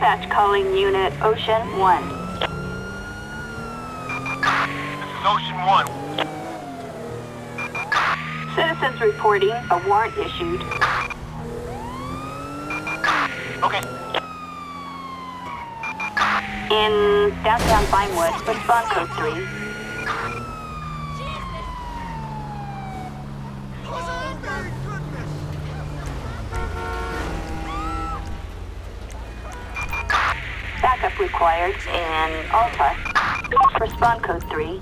Dispatch calling Unit Ocean 1. This is Ocean 1. Citizens reporting a warrant issued. Okay. In downtown Vinewood, respond code 3. Backup required in Alta. Respond code 3.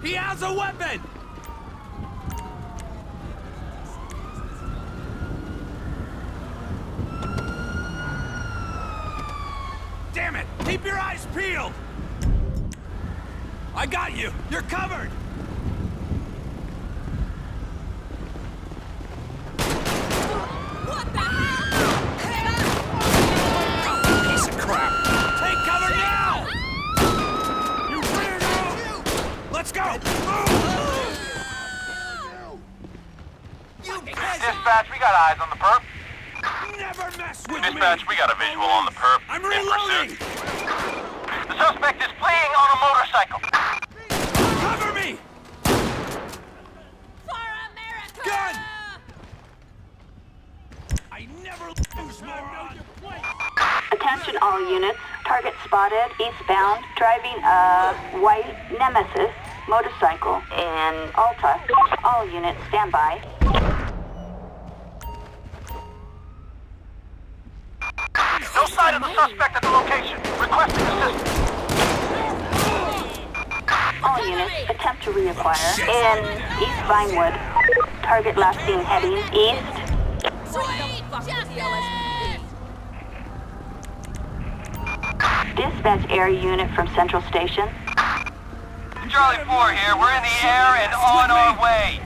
He has a weapon! Damn it! Keep your eyes peeled! I got you! You're covered! What the hell? Piece of crap! Take cover now! You weirdo! Let's go! Dispatch, we got eyes on the perp. Never mess with Dispatch, me! we got a visual on the perp. I'm In reloading! pursuit. The suspect is fleeing on a motorcycle. Cover me! For America! Gun! I never lose, moron! Attention all units. Target spotted, eastbound, driving a white Nemesis motorcycle in Alta. All units stand by. No sign of the suspect at the location. Requesting assistance. All units attempt to reacquire in East Vinewood. Target last seen heading east. Sweet justice! Dispatch air unit from Central Station. Charlie 4 here. We're in the air and on our way.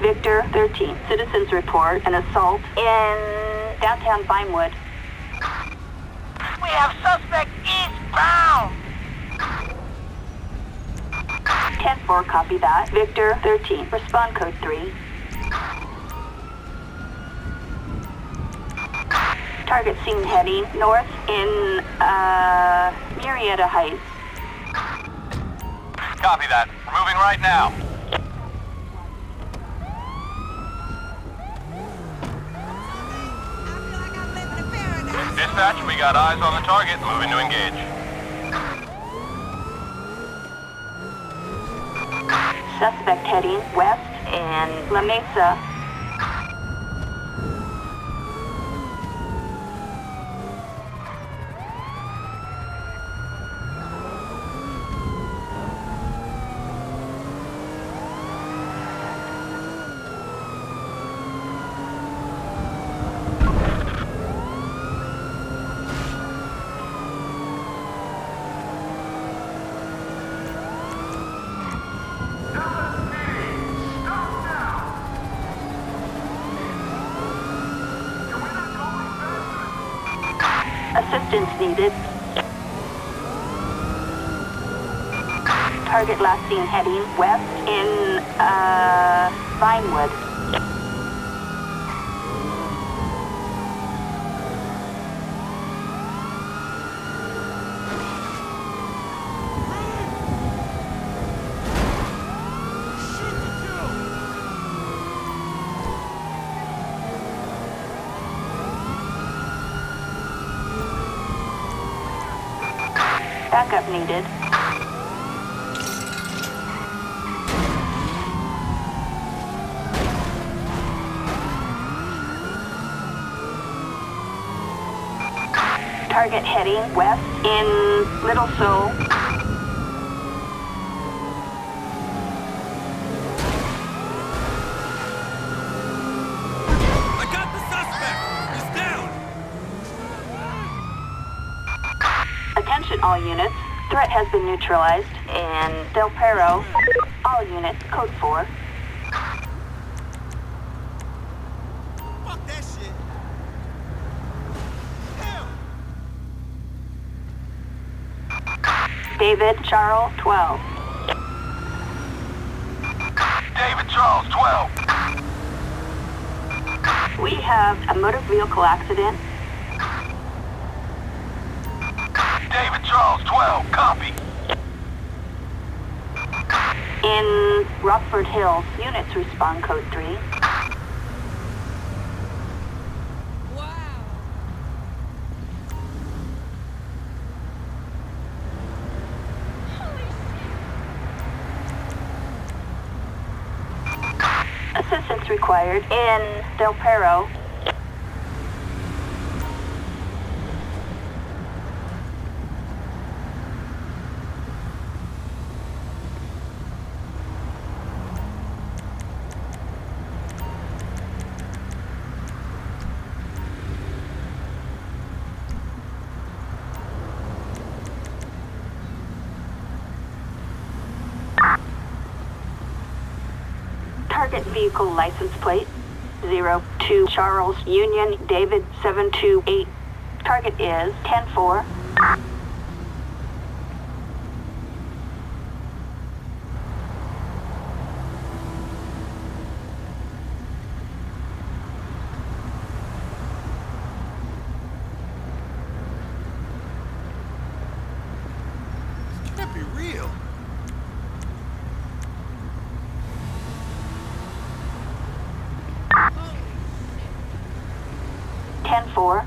Victor 13. Citizens report an assault in downtown Vinewood. We have suspect eastbound. 10-4, copy that. Victor 13. Respond code 3. Target seen heading north in Murrieta Heights. Copy that. We're moving right now. Dispatch, we got eyes on the target. Moving to engage. Suspect heading west in La Mesa. Assistance needed. Target last seen heading west in Vinewood. Backup needed. Target heading west in Little Seoul. I got the suspect! He's down! Attention all units. Threat has been neutralized. In Del Perro, all units, code 4. Fuck that shit! Hell! David Charles 12. David Charles, 12. We have a motor vehicle accident. David Charles, 12. Copy. In Rockford Hills, units respond code 3. Wow. Assistance required in Del Perro. Target vehicle license plate 02 Charles Union David 728. Target is 10-4. Can't be real. 10-4.